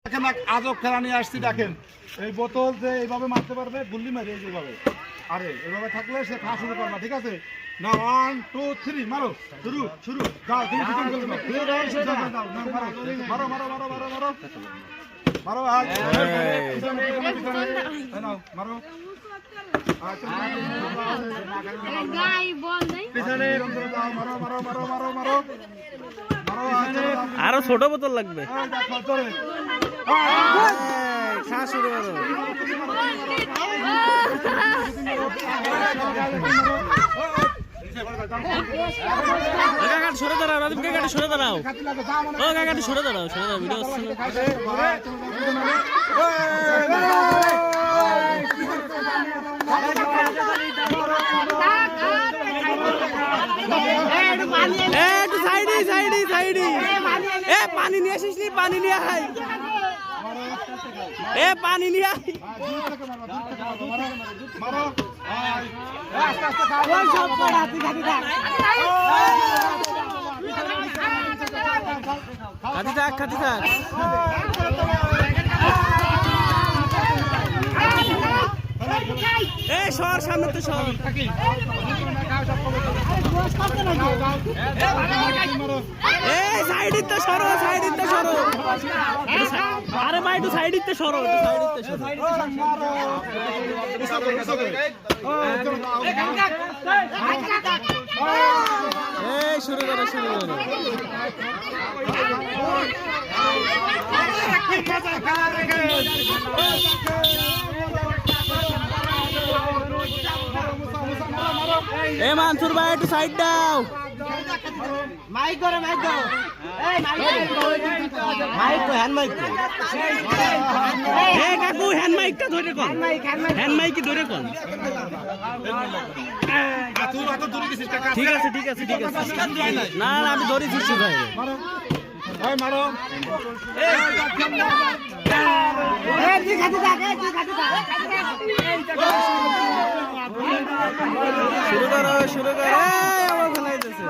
দেখেন আজব খেলা নিয়ে আসছি। দেখেন এই বোতল যে এইভাবে মারতে পারবে, গুল্লি মারে এইভাবে, আরে এইভাবে থাকলে সে খাওয়া শুরু করবা। ঠিক আছে না, 1 2 3 মারো, শুরু শুরু যাও, তুমি শুরু করে দাও, মারো মারো মারো মারো মারো মারো, নাও মারো। আরো ছোট বোতল লাগবে। খাওয়া শুরু করো। সরে দাঁড়াও, রাজীব কাকাটি সরে দাঁড়াও। ও কাকাটি সরে দাঁড়াও, সরে দাঁড়াও, ভিডিও হচ্ছে পানি নিয়ে আসিস নি, পানি নিয়ে আয়, পানি নিয়ে আয়। খাতি থাক, খাতি থাক। সর সামনে তো সর। সাইড তো সরো, সাইড তো সরো। আরে ভাই একটু সাইড তো সরো, শুরু করো, শুরু করো। মানসুর ভাই একটু সাইড দাও। মাইক ধরে, মাইক ধরো। কাকু হ্যান্ড মাইকটা ধরে কল, হ্যান্ড মাইক ধরে কল। ঠিক আছে ঠিক আছে ঠিক আছে। না না আমি ধরেছি ভাই। মারো শুরু করো, শুরু করো। আমার ফেলাই দিয়েছে।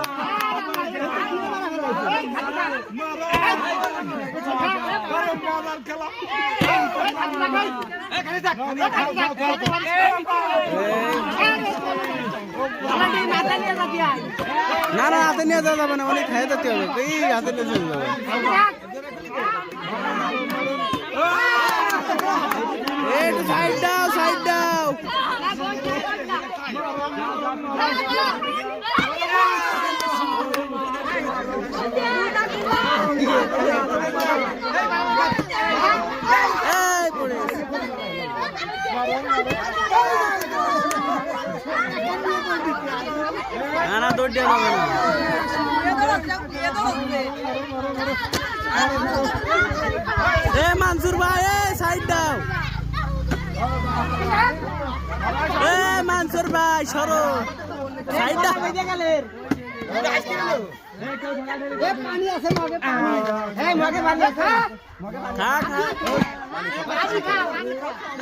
না না হাতে নিয়ে যাওয়া যাবে না, অনেক খাই যেতে হবে। এই হাতে নিয়ে চলে যাবে। একটু সাইড দাও, সাইড দাও। না না দৌড় দিয়ে যাবে না। মানসুর ভাই সাইড দাও। মানসুর ভাই সরো, সাইড দাও।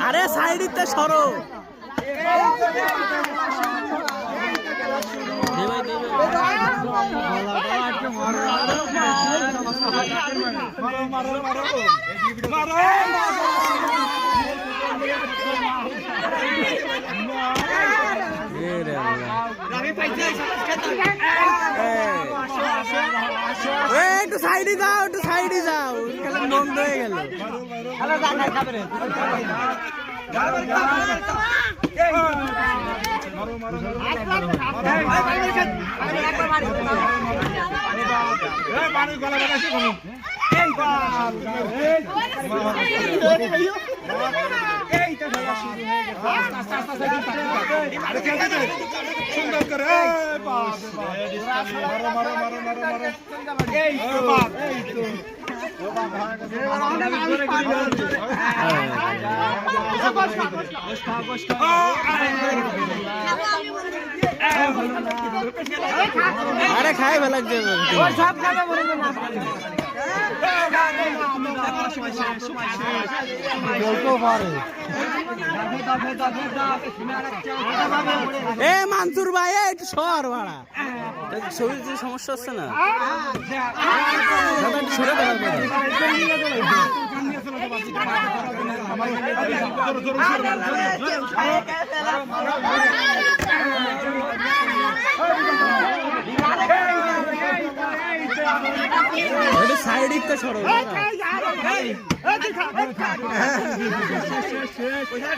আরে সাইড দিতে সরো। একটু সাইডে যাও, একটু সাইডে যাও, খেলা বন্ধ হয়ে গেল। সুন্দর করে আরে খাই ভালো লাগছে। মানসুর ভাই একটু সর ভাড়া, শরীর যে সমস্যা হচ্ছে না। সাইড দিকটা সরো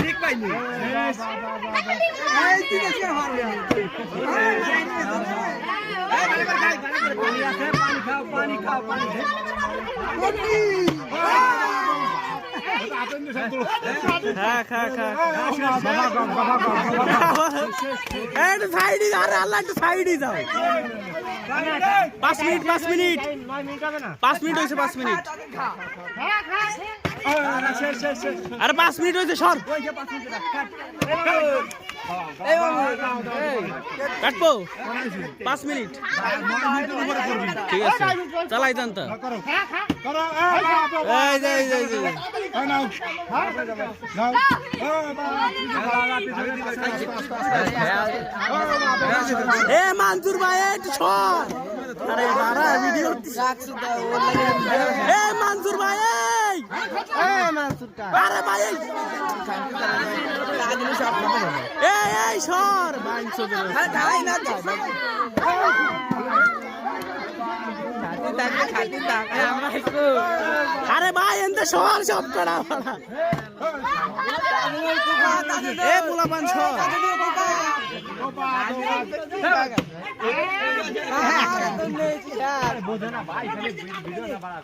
ঠিক পাইনি পানি খাও খা একটু সাইডে যাও আল্লাহ একটু সাইডে যাও 5 মিনিট 5 মিনিট 5 মিনিট হয়েছে 5 মিনিট আরে 5 মিনিট হয়েছে সর কাটবো 5 মিনিট ঠিক আছে চালাই যান তো এ মানসুর ভাই একটু সর আরে বাড়া ভিডিও এ মানসুর ভাই আরে ভাই এই সর আরে ভাই এনতে সর সব করা এ পোলাপান সর বোঝে না ভাই ভিডিও না বাড়া